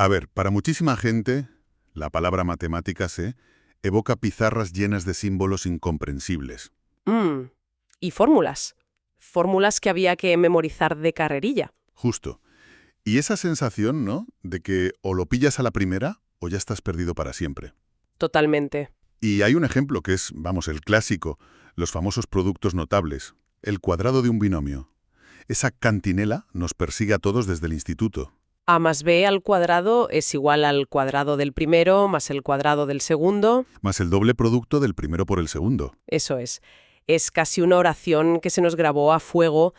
A ver, para muchísima gente, la palabra matemáticas evoca pizarras llenas de símbolos incomprensibles. Mm, Y fórmulas. Fórmulas que había que memorizar de carrerilla. Justo. Y esa sensación, ¿no?, de que o lo pillas a la primera o ya estás perdido para siempre. Totalmente. Y hay un ejemplo que es, vamos, el clásico, los famosos productos notables. El cuadrado de un binomio. Esa cantinela nos persigue a todos desde el instituto. A más b al cuadrado es igual al cuadrado del primero más el cuadrado del segundo. Más el doble producto del primero por el segundo. Eso es. Es casi una oración que se nos grabó a fuego,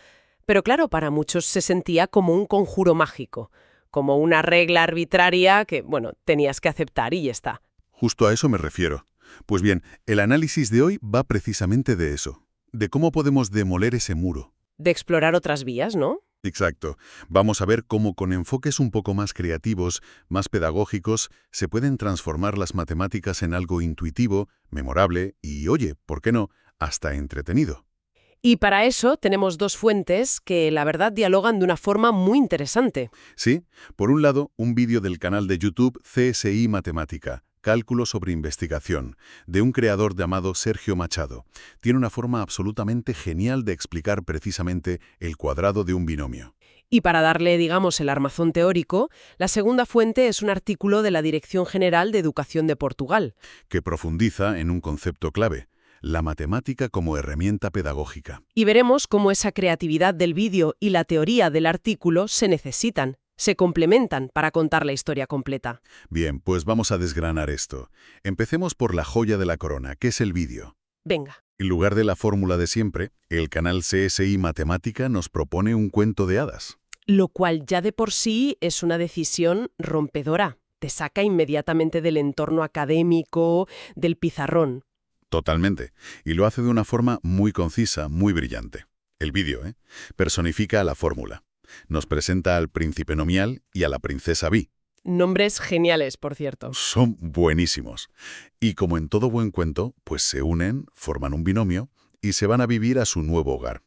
pero claro, para muchos se sentía como un conjuro mágico, como una regla arbitraria que, bueno, tenías que aceptar y ya está. Justo a eso me refiero. Pues bien, el análisis de hoy va precisamente de eso. De cómo podemos demoler ese muro. De explorar otras vías, ¿no? Exacto. Vamos a ver cómo con enfoques un poco más creativos, más pedagógicos, se pueden transformar las matemáticas en algo intuitivo, memorable y, oye, ¿por qué no?, hasta entretenido. Y para eso tenemos dos fuentes que, la verdad, dialogan de una forma muy interesante. Sí, por un lado, un vídeo del canal de YouTube CSI Matemática, Cálculo sobre Investigación, de un creador llamado Sergio Machado. Tiene una forma absolutamente genial de explicar precisamente el cuadrado de un binomio. Y para darle, digamos, el armazón teórico, la segunda fuente es un artículo de la Dirección General de Educación de Portugal. Que profundiza en un concepto clave, la matemática como herramienta pedagógica. Y veremos cómo esa creatividad del vídeo y la teoría del artículo se necesitan, se complementan para contar la historia completa. Bien, pues vamos a desgranar esto. Empecemos por la joya de la corona, que es el vídeo. Venga. En lugar de la fórmula de siempre, el canal CSI Matemática nos propone un cuento de hadas. Lo cual ya de por sí es una decisión rompedora. Te saca inmediatamente del entorno académico, del pizarrón. Totalmente. Y lo hace de una forma muy concisa, muy brillante. El vídeo, personifica a la fórmula. Nos presenta al príncipe nomial y a la princesa Vi. Nombres geniales, por cierto. Son buenísimos. Y como en todo buen cuento, pues se unen, forman un binomio y se van a vivir a su nuevo hogar.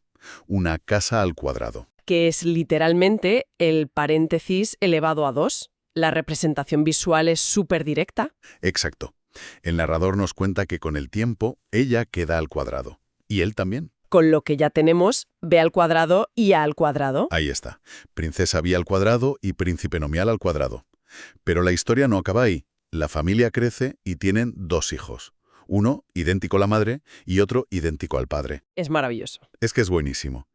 Una casa al cuadrado. Que es literalmente el paréntesis elevado a 2. La representación visual es súper directa. Exacto. El narrador nos cuenta que con el tiempo ella queda al cuadrado. Y él también. Con lo que ya tenemos b al cuadrado y a al cuadrado. Ahí está. Princesa Vi al cuadrado y príncipe nomial al cuadrado. Pero la historia no acaba ahí. La familia crece y tienen dos hijos. Uno idéntico a la madre y otro idéntico al padre. Es maravilloso. Es que es buenísimo.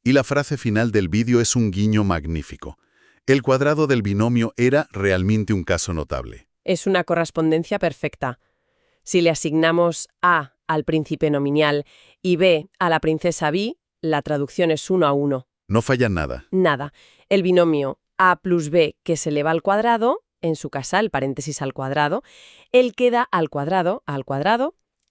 Y la frase final del vídeo es un guiño magnífico. El cuadrado del binomio era realmente un caso notable. Es una correspondencia perfecta. Si le asignamos A al príncipe nominal y B a la princesa Vi, la traducción es 1 a 1. No falla nada. Nada. El binomio A plus B que se eleva al cuadrado, en su casa el paréntesis al cuadrado, él queda al cuadrado,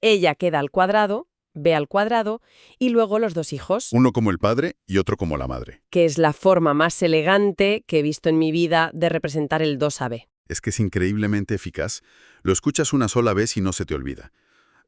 ella queda al cuadrado, B al cuadrado, y luego los dos hijos, Uno como el padre y otro como la madre. que es la forma más elegante que he visto en mi vida de representar el 2AB. Es que es increíblemente eficaz. Lo escuchas una sola vez y no se te olvida.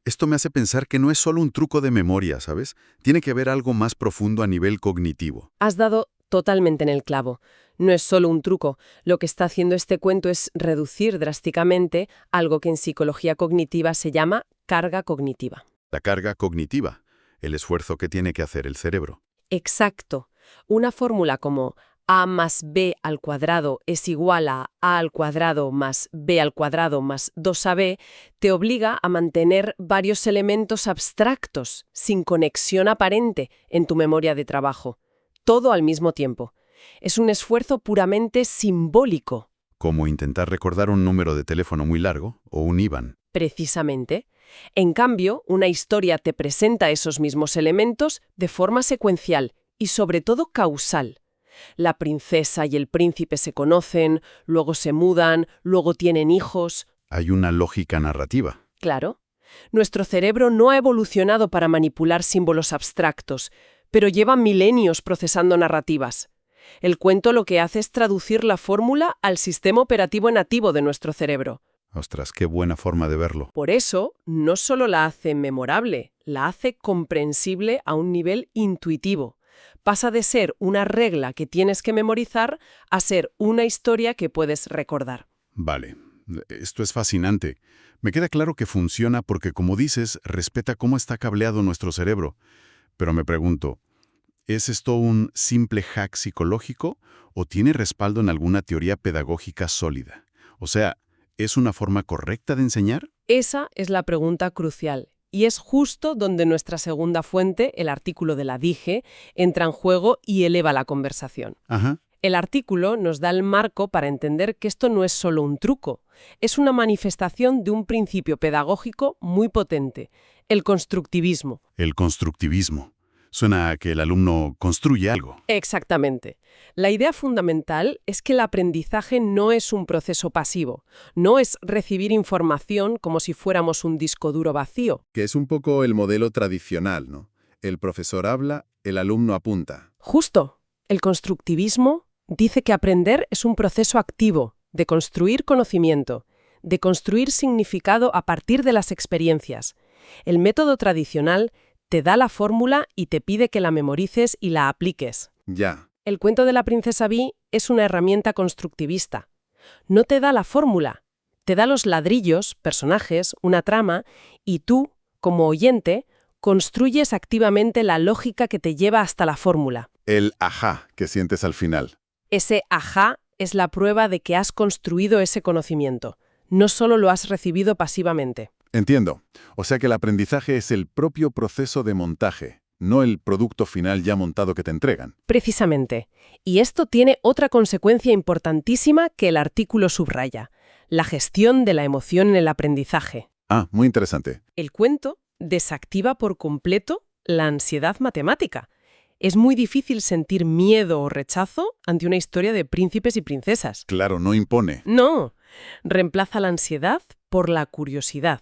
Esto me hace pensar que no es solo un truco de memoria, ¿sabes? Tiene que haber algo más profundo a nivel cognitivo. Has dado totalmente en el clavo. No es solo un truco. Lo que está haciendo este cuento es reducir drásticamente algo que en psicología cognitiva se llama carga cognitiva. La carga cognitiva, el esfuerzo que tiene que hacer el cerebro. Exacto. Una fórmula como a más b al cuadrado es igual a al cuadrado más b al cuadrado más 2ab te obliga a mantener varios elementos abstractos, sin conexión aparente, en tu memoria de trabajo. Todo al mismo tiempo. Es un esfuerzo puramente simbólico. Como intentar recordar un número de teléfono muy largo o un IBAN. Precisamente. En cambio, una historia te presenta esos mismos elementos de forma secuencial y sobre todo causal. La princesa y el príncipe se conocen, luego se mudan, luego tienen hijos. Hay una lógica narrativa. Claro. Nuestro cerebro no ha evolucionado para manipular símbolos abstractos, pero lleva milenios procesando narrativas. El cuento lo que hace es traducir la fórmula al sistema operativo nativo de nuestro cerebro. Ostras, qué buena forma de verlo. Por eso, no solo la hace memorable, la hace comprensible a un nivel intuitivo. Pasa de ser una regla que tienes que memorizar a ser una historia que puedes recordar. Vale, esto es fascinante. Me queda claro que funciona porque, como dices, respeta cómo está cableado nuestro cerebro. Pero me pregunto, ¿es esto un simple hack psicológico o tiene respaldo en alguna teoría pedagógica sólida? O sea, ¿es una forma correcta de enseñar? Esa es la pregunta crucial. Y es justo donde nuestra segunda fuente, el artículo de la DIGE, entra en juego y eleva la conversación. Ajá. El artículo nos da el marco para entender que esto no es solo un truco, es una manifestación de un principio pedagógico muy potente, el constructivismo. El constructivismo. Suena a que el alumno construye algo. Exactamente. La idea fundamental es que el aprendizaje no es un proceso pasivo, no es recibir información como si fuéramos un disco duro vacío. Que es un poco el modelo tradicional, ¿no? El profesor habla, el alumno apunta. Justo. El constructivismo dice que aprender es un proceso activo, de construir conocimiento, de construir significado a partir de las experiencias. El método tradicional te da la fórmula y te pide que la memorices y la apliques. Ya. El cuento de la princesa Bee es una herramienta constructivista. No te da la fórmula, te da los ladrillos, personajes, una trama, y tú, como oyente, construyes activamente la lógica que te lleva hasta la fórmula. El ajá que sientes al final. Ese ajá es la prueba de que has construido ese conocimiento. No solo lo has recibido pasivamente. Entiendo. O sea que el aprendizaje es el propio proceso de montaje, no el producto final ya montado que te entregan. Precisamente. Y esto tiene otra consecuencia importantísima que el artículo subraya: la gestión de la emoción en el aprendizaje. Ah, muy interesante. El cuento desactiva por completo la ansiedad matemática. Es muy difícil sentir miedo o rechazo ante una historia de príncipes y princesas. Claro, no impone. No, reemplaza la ansiedad por la curiosidad.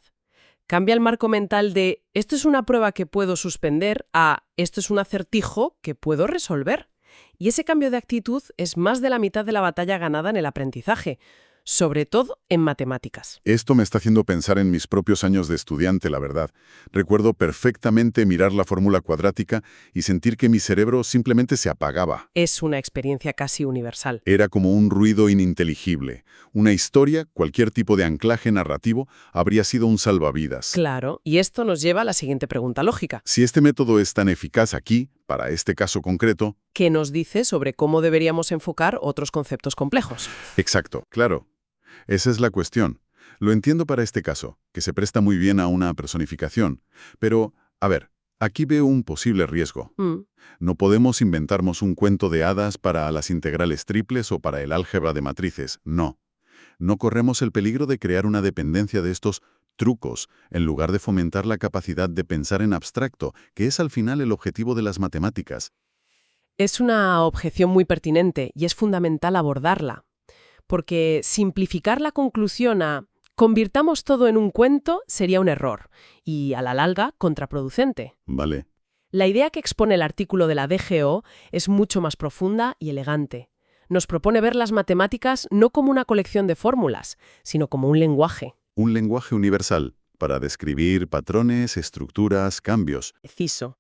Cambia el marco mental de «esto es una prueba que puedo suspender» a «esto es un acertijo que puedo resolver». Y ese cambio de actitud es más de la mitad de la batalla ganada en el aprendizaje, sobre todo en matemáticas. Esto me está haciendo pensar en mis propios años de estudiante, la verdad. Recuerdo perfectamente mirar la fórmula cuadrática y sentir que mi cerebro simplemente se apagaba. Es una experiencia casi universal. Era como un ruido ininteligible. Una historia, cualquier tipo de anclaje narrativo, habría sido un salvavidas. Claro, y esto nos lleva a la siguiente pregunta lógica. Si este método es tan eficaz aquí, para este caso concreto... ¿Qué nos dice sobre cómo deberíamos enfocar otros conceptos complejos? Exacto, claro. Esa es la cuestión. Lo entiendo para este caso, que se presta muy bien a una personificación. Pero, a ver, aquí veo un posible riesgo. No podemos inventarnos un cuento de hadas para las integrales triples o para el álgebra de matrices, no. No corremos el peligro de crear una dependencia de estos trucos, en lugar de fomentar la capacidad de pensar en abstracto, que es al final el objetivo de las matemáticas. Es una objeción muy pertinente y es fundamental abordarla. Porque simplificar la conclusión a «convirtamos todo en un cuento» sería un error y, a la larga, contraproducente. Vale. La idea que expone el artículo de la DGO es mucho más profunda y elegante. Nos propone ver las matemáticas no como una colección de fórmulas, sino como un lenguaje. Un lenguaje universal, para describir patrones, estructuras, cambios. Preciso.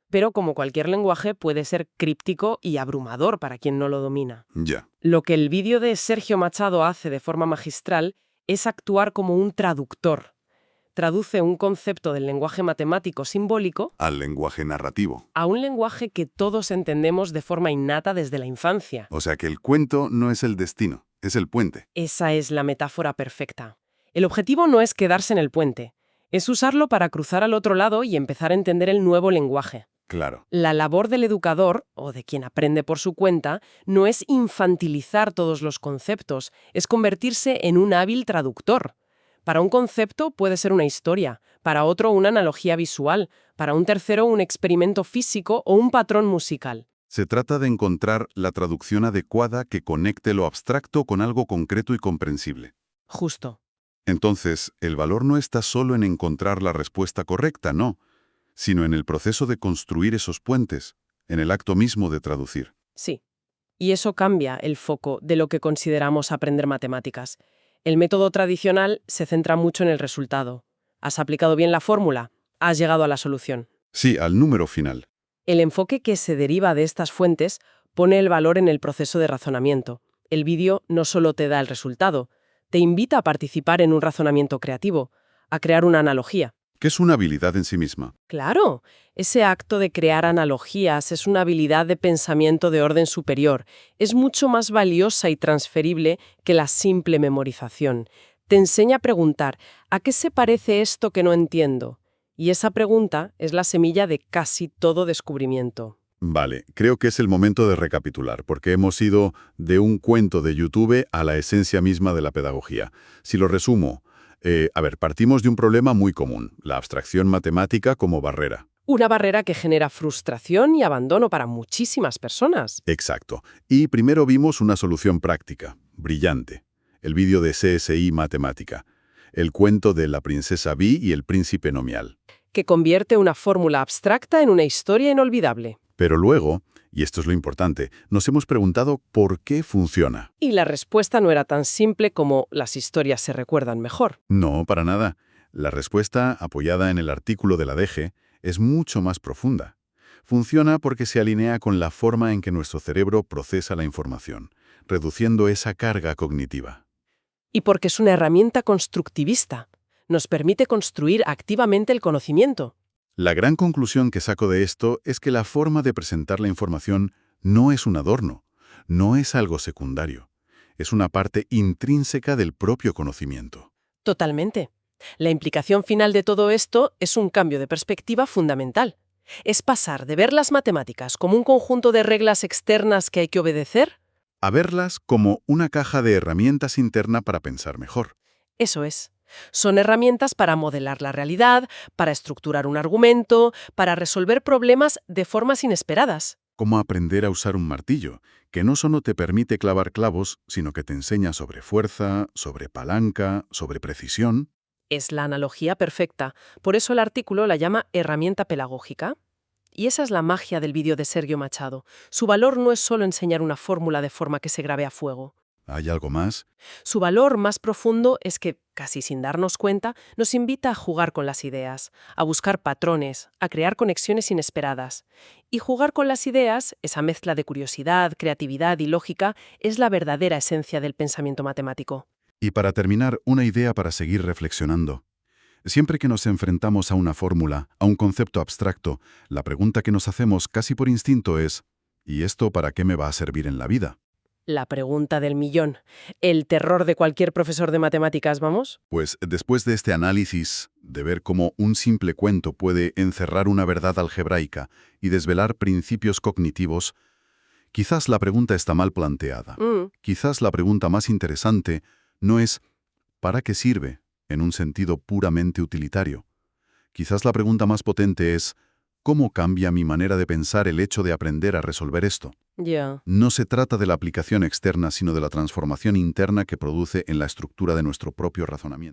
Pero como cualquier lenguaje puede ser críptico y abrumador para quien no lo domina. Ya. Lo que el vídeo de Sergio Machado hace de forma magistral es actuar como un traductor. Traduce un concepto del lenguaje matemático simbólico Al lenguaje narrativo. a un lenguaje que todos entendemos de forma innata desde la infancia. O sea que el cuento no es el destino, es el puente. Esa es la metáfora perfecta. El objetivo no es quedarse en el puente, es usarlo para cruzar al otro lado y empezar a entender el nuevo lenguaje. Claro. La labor del educador, o de quien aprende por su cuenta, no es infantilizar todos los conceptos, es convertirse en un hábil traductor. Para un concepto puede ser una historia, para otro una analogía visual, para un tercero un experimento físico o un patrón musical. Se trata de encontrar la traducción adecuada que conecte lo abstracto con algo concreto y comprensible. Justo. Entonces, el valor no está solo en encontrar la respuesta correcta, no, sino en el proceso de construir esos puentes, en el acto mismo de traducir. Sí. Y eso cambia el foco de lo que consideramos aprender matemáticas. El método tradicional se centra mucho en el resultado. Has aplicado bien la fórmula, has llegado a la solución. Sí, al número final. El enfoque que se deriva de estas fuentes pone el valor en el proceso de razonamiento. El vídeo no solo te da el resultado, te invita a participar en un razonamiento creativo, a crear una analogía. Que es una habilidad en sí misma. Claro, ese acto de crear analogías es una habilidad de pensamiento de orden superior. Es mucho más valiosa y transferible que la simple memorización. Te enseña a preguntar, ¿a qué se parece esto que no entiendo? Y esa pregunta es la semilla de casi todo descubrimiento. Vale, creo que es el momento de recapitular, porque hemos ido de un cuento de YouTube a la esencia misma de la pedagogía. Si lo resumo, partimos de un problema muy común, la abstracción matemática como barrera. Una barrera que genera frustración y abandono para muchísimas personas. Exacto. Y primero vimos una solución práctica, brillante. El vídeo de CSI Matemática. El cuento de la princesa Vi y el príncipe nomial. Que convierte una fórmula abstracta en una historia inolvidable. Pero luego, y esto es lo importante, nos hemos preguntado por qué funciona. Y la respuesta no era tan simple como las historias se recuerdan mejor. No, para nada. La respuesta, apoyada en el artículo de la DG, es mucho más profunda. Funciona porque se alinea con la forma en que nuestro cerebro procesa la información, reduciendo esa carga cognitiva. Y porque es una herramienta constructivista. Nos permite construir activamente el conocimiento. La gran conclusión que saco de esto es que la forma de presentar la información no es un adorno, no es algo secundario. Es una parte intrínseca del propio conocimiento. Totalmente. La implicación final de todo esto es un cambio de perspectiva fundamental. Es pasar de ver las matemáticas como un conjunto de reglas externas que hay que obedecer A verlas como una caja de herramientas interna para pensar mejor. Eso es. Son herramientas para modelar la realidad, para estructurar un argumento, para resolver problemas de formas inesperadas. Como aprender a usar un martillo, que no solo te permite clavar clavos, sino que te enseña sobre fuerza, sobre palanca, sobre precisión. Es la analogía perfecta. Por eso el artículo la llama herramienta pedagógica. Y esa es la magia del vídeo de Sergio Machado. Su valor no es solo enseñar una fórmula de forma que se grabe a fuego. ¿Hay algo más? Su valor más profundo es que, casi sin darnos cuenta, nos invita a jugar con las ideas, a buscar patrones, a crear conexiones inesperadas. Y jugar con las ideas, esa mezcla de curiosidad, creatividad y lógica, es la verdadera esencia del pensamiento matemático. Y para terminar, una idea para seguir reflexionando. Siempre que nos enfrentamos a una fórmula, a un concepto abstracto, la pregunta que nos hacemos casi por instinto es ¿y esto para qué me va a servir en la vida? La pregunta del millón. El terror de cualquier profesor de matemáticas, ¿vamos? Pues después de este análisis, de ver cómo un simple cuento puede encerrar una verdad algebraica y desvelar principios cognitivos, quizás la pregunta está mal planteada. Quizás la pregunta más interesante no es ¿para qué sirve? En un sentido puramente utilitario. Quizás la pregunta más potente es ¿cómo cambia mi manera de pensar el hecho de aprender a resolver esto? No se trata de la aplicación externa, sino de la transformación interna que produce en la estructura de nuestro propio razonamiento.